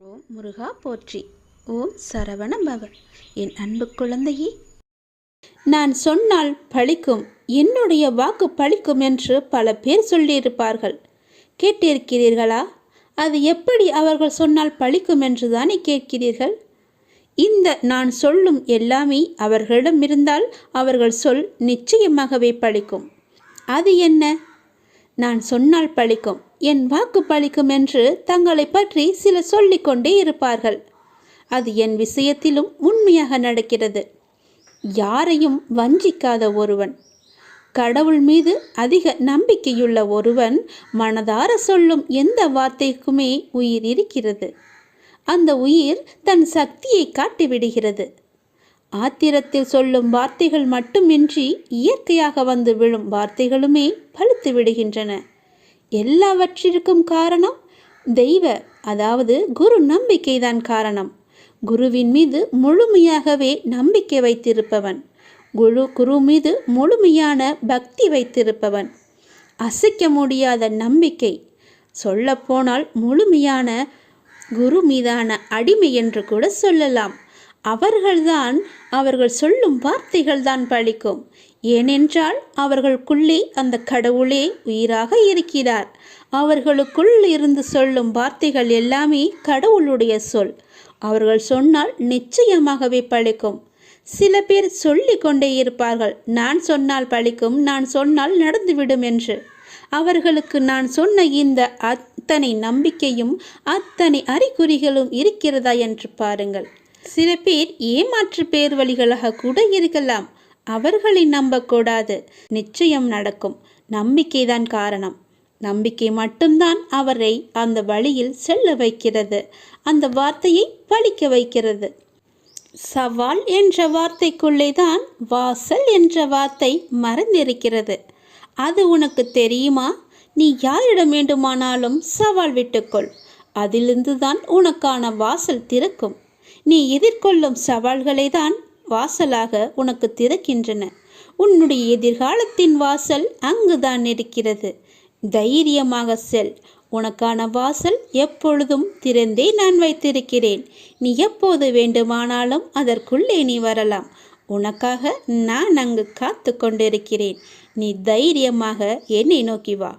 ஓம் முருகா போற்றி. ஓம் சரவண பவ. என் அன்பு குழந்தையே, நான் சொன்னால் பழிக்கும், என்னுடைய வாக்கு பழிக்கும் என்று பல பேர் சொல்லியிருப்பார்கள். கேட்டிருக்கிறீர்களா? அது எப்படி அவர்கள் சொன்னால் பழிக்கும் என்று தானே கேட்கிறீர்கள். இந்த நான் சொல்லும் எல்லாமே அவர்களிடம் இருந்தால் அவர்கள் சொல் நிச்சயமாகவே பழிக்கும். அது என்ன? நான் சொன்னால் பழிக்கும், என் வாக்கு பழிக்கும் என்று தங்களை பற்றி சிலர் சொல்லிக்கொண்டே இருப்பார்கள். அது என் விஷயத்திலும் உண்மையாக நடக்கிறது. யாரையும் வஞ்சிக்காத ஒருவன், கடவுள் மீது அதிக நம்பிக்கையுள்ள ஒருவன் மனதார சொல்லும் எந்த வார்த்தைக்குமே உயிர் இருக்கிறது. அந்த உயிர் தன் சக்தியை காட்டிவிடுகிறது. ஆத்திரத்தில் சொல்லும் வார்த்தைகள் மட்டுமின்றி இயற்கையாக வந்து விழும் வார்த்தைகளுமே பழுத்து விடுகின்றன. எல்லாவற்றிற்கும் காரணம் தெய்வ, அதாவது குரு நம்பிக்கைதான் காரணம். குருவின் மீது முழுமையாகவே நம்பிக்கை வைத்திருப்பவன், குரு மீது முழுமையான பக்தி வைத்திருப்பவன், அசைக்க முடியாத நம்பிக்கை, சொல்லப்போனால் முழுமையான குரு மீதான அடிமை என்று கூட சொல்லலாம். அவர்கள் சொல்லும் வார்த்தைகள்தான் பழிக்கும். ஏனென்றால் அவர்களுக்குள்ளே அந்த கடவுளே உயிராக இருக்கிறார். அவர்களுக்குள் இருந்து சொல்லும் வார்த்தைகள் எல்லாமே கடவுளுடைய சொல். அவர்கள் சொன்னால் நிச்சயமாகவே பழிக்கும். சில பேர் சொல்லி கொண்டே இருப்பார்கள், நான் சொன்னால் பழிக்கும், நான் சொன்னால் நடந்துவிடும் என்று. அவர்களுக்கு நான் சொன்ன இந்த அத்தனை நம்பிக்கையும் அத்தனை அறிகுறிகளும் இருக்கிறதா என்று பாருங்கள். சில பேர் ஏமாற்று பேர் வழிகளாக கூட இருக்கலாம். அவர்களை நம்பக்கூடாது. நிச்சயம் நடக்கும். நம்பிக்கைதான் காரணம். நம்பிக்கை மட்டும்தான் அவரை அந்த வழியில் செல்ல வைக்கிறது, அந்த வார்த்தையை பழிக்க வைக்கிறது. சவால் என்ற வார்த்தைக்குள்ளே தான் வாசல் என்ற வார்த்தை மறைந்திருக்கிறது. அது உனக்கு தெரியுமா? நீ யாரிடம் வேண்டுமானாலும் சவால் விட்டுக்கொள். அதிலிருந்து தான் உனக்கான வாசல் திறக்கும். நீ எதிர்கொள்ளும் சவால்களை தான் வாசலாக உனக்கு திறக்கின்றன. உன்னுடைய எதிர்காலத்தின் வாசல் அங்குதான் இருக்கிறது. தைரியமாக செல். உனக்கான வாசல் எப்பொழுதும் திறந்தே நான் வைத்திருக்கிறேன். நீ எப்போது வேண்டுமானாலும் அதற்குள்ளே நீ வரலாம். உனக்காக நான் அங்கு காத்து கொண்டிருக்கிறேன். நீ தைரியமாக என்னை நோக்கி வா.